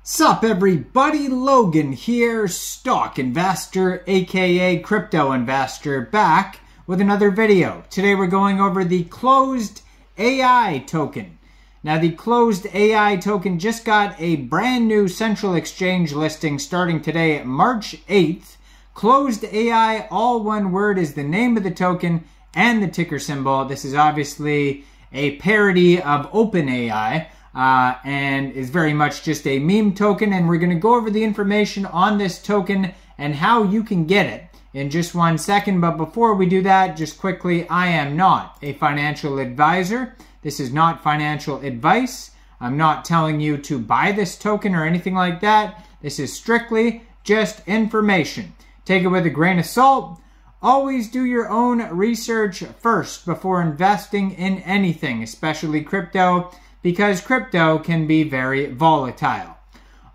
Sup everybody, Logan here, stock investor aka crypto investor, back with another video. Today we're going over the ClosedAI token. Now the ClosedAI token just got a brand new central exchange listing starting today, March 8th. ClosedAI, all one word, is the name of the token and the ticker symbol. This is obviously a parody of OpenAI. And is very much just a meme token, and we're going to go over the information on this token and how you can get it in just 1 second. But before we do that, just quickly, I am not a financial advisor. This is not financial advice. I'm not telling you to buy this token or anything like that. This is strictly just information. Take it with a grain of salt. Always do your own research first before investing in anything, especially crypto, because crypto can be very volatile.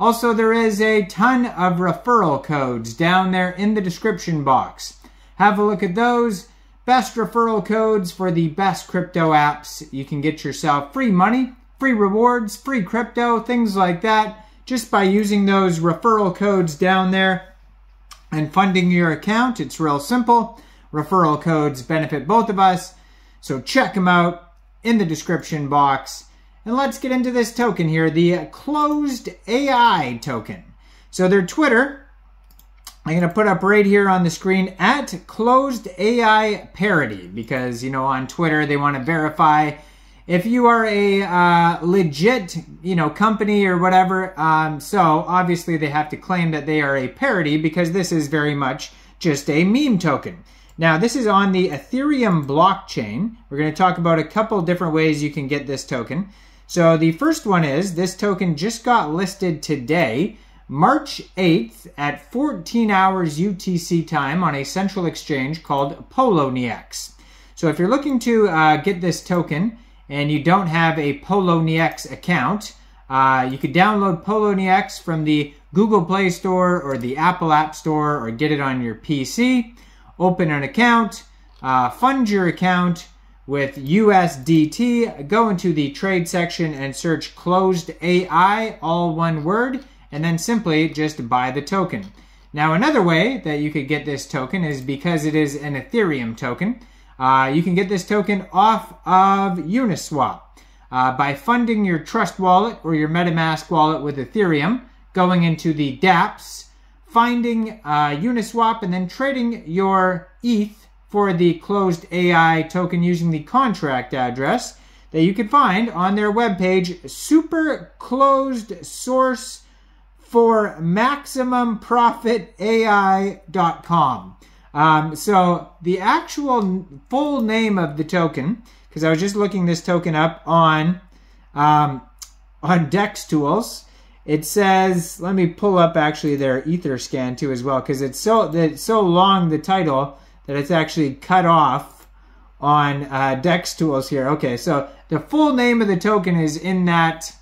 Also, there is a ton of referral codes down there in the description box. Have a look at those. Best referral codes for the best crypto apps. You can get yourself free money, free rewards, free crypto, things like that, just by using those referral codes down there and funding your account. It's real simple. Referral codes benefit both of us, so check them out in the description box. And let's get into this token here, the ClosedAI token. So their Twitter, I'm going to put up right here on the screen, at ClosedAI parody, because, you know, on Twitter they want to verify if you are a legit, company or whatever. So obviously they have to claim that they are a parody, because this is very much just a meme token. Now, this is on the Ethereum blockchain. We're going to talk about a couple different ways you can get this token. So the first one is, this token just got listed today, March 8th at 14 hours UTC time on a central exchange called POLONIEX. So if you're looking to get this token and you don't have a POLONIEX account, you could download POLONIEX from the Google Play Store or the Apple App Store, or get it on your PC, open an account, fund your account with USDT, go into the trade section and search ClosedAI, all one word, and then simply just buy the token. Now, another way that you could get this token is because it is an Ethereum token. You can get this token off of UNISWAP by funding your Trust wallet or your MetaMask wallet with Ethereum, going into the dApps, finding UNISWAP, and then trading your ETH for the ClosedAI token using the contract address that you can find on their webpage, super closed source for MaximumProfitAI.com. So the actual full name of the token, because I was just looking this token up on DEX Tools, it says, let me pull up actually their Etherscan too as well, because it's so long, the title, that it's actually cut off on DEX Tools here. Okay, so the full name of the token is in that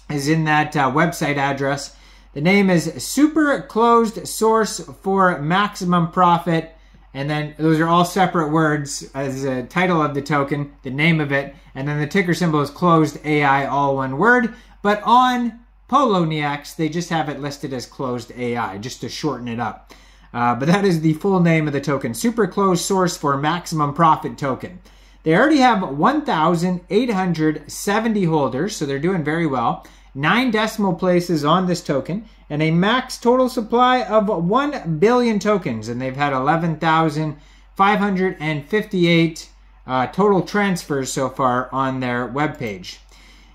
website address. The name is Super Closed Source for Maximum Profit, and then those are all separate words as a title of the token, the name of it, and then the ticker symbol is ClosedAI, all one word. But on POLONIEX, they just have it listed as ClosedAI, just to shorten it up. But that is the full name of the token, Super Closed Source for Maximum Profit token. They already have 1,870 holders, so they're doing very well. 9 decimal places on this token, and a max total supply of 1 billion tokens. And they've had 11,558 total transfers so far on their webpage.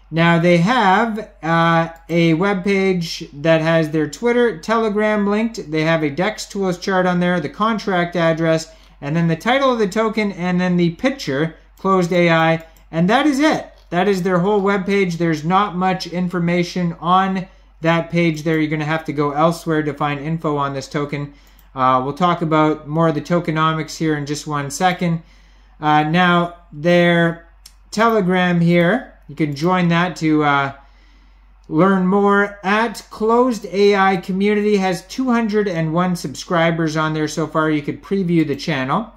Now, they have a webpage that has their Twitter, Telegram linked. They have a DEX Tools chart on there, the contract address, and then the title of the token, and then the picture, ClosedAI, and that is it. That is their whole webpage. There's not much information on that page there. You're going to have to go elsewhere to find info on this token. We'll talk about more of the tokenomics here in just 1 second. Now, their Telegram here, you can join that to learn more. At ClosedAI community has 201 subscribers on there so far. You could preview the channel.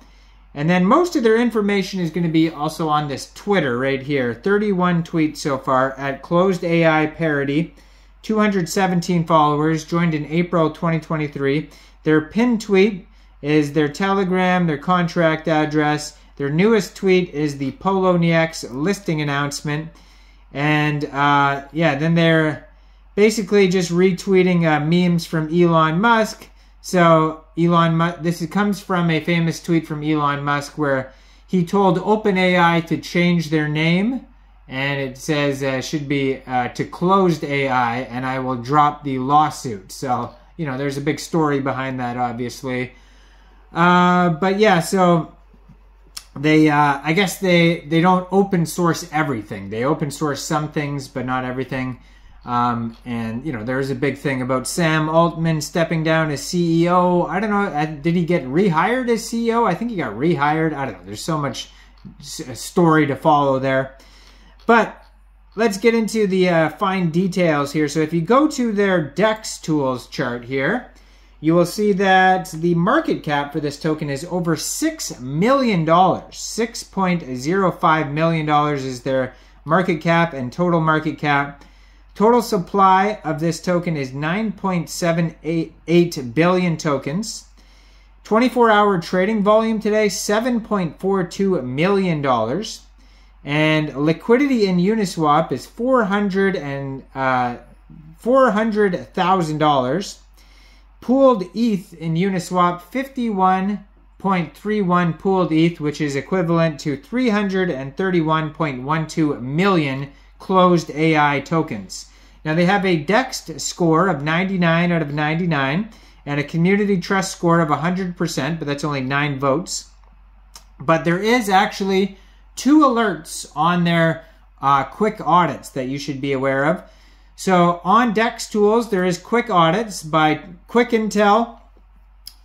And then most of their information is going to be also on this Twitter right here. 31 tweets so far at ClosedAI parody. 217 followers, joined in April 2023. Their pinned tweet is their Telegram, their contract address. Their newest tweet is the POLONIEX listing announcement. And yeah, then they're basically just retweeting memes from Elon Musk. So this comes from a famous tweet from Elon Musk where he told OpenAI to change their name, and it says should be to ClosedAI, and I will drop the lawsuit. So, you know, there's a big story behind that, obviously. But yeah, so they I guess they don't open source everything. They open source some things, but not everything. And, you know, there's a big thing about Sam Altman stepping down as CEO. I don't know. Did he get rehired as CEO? I think he got rehired. I don't know. There's so much story to follow there. But let's get into the fine details here. So if you go to their DEX tools chart here, you will see that the market cap for this token is over $6 million. $6.05 million is their market cap and total market cap. Total supply of this token is 9.78 billion tokens. 24-hour trading volume today, $7.42 million. And liquidity in Uniswap is $400,000. Pooled ETH in Uniswap, 51.31 pooled ETH, which is equivalent to 331.12 million ClosedAI tokens. Now they have a DEX score of 99 out of 99 and a community trust score of 100%, but that's only 9 votes. But there is actually 2 alerts on their quick audits that you should be aware of. So on DEX tools, there is quick audits by Quick Intel,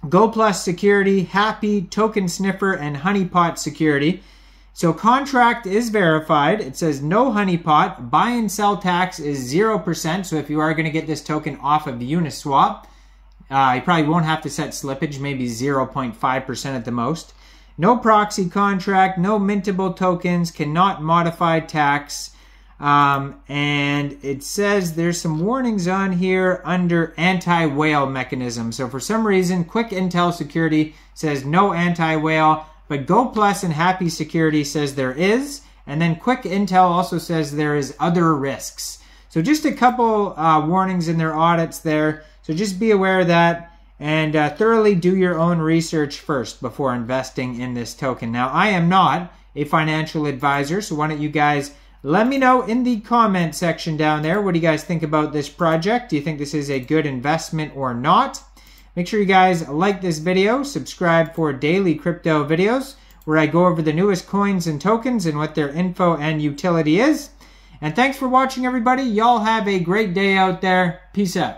GoPlus Security, Happy, Token Sniffer, and Honeypot Security. So contract is verified. It says no honeypot. Buy and sell tax is 0%. So if you are going to get this token off of Uniswap, you probably won't have to set slippage, maybe 0.5% at the most. No proxy contract, no mintable tokens, cannot modify tax. And it says there's some warnings on here under anti-whale mechanism. So for some reason, Quick Intel Security says no anti-whale. But GoPlus and Happy Security says there is, and then Quick Intel also says there is other risks. So just a couple warnings in their audits there. So just be aware of that and thoroughly do your own research first before investing in this token. Now, I am not a financial advisor, so why don't you guys let me know in the comment section down there. What do you guys think about this project? Do you think this is a good investment or not? Make sure you guys like this video, subscribe for daily crypto videos where I go over the newest coins and tokens and what their info and utility is. And thanks for watching, everybody. Y'all have a great day out there. Peace out.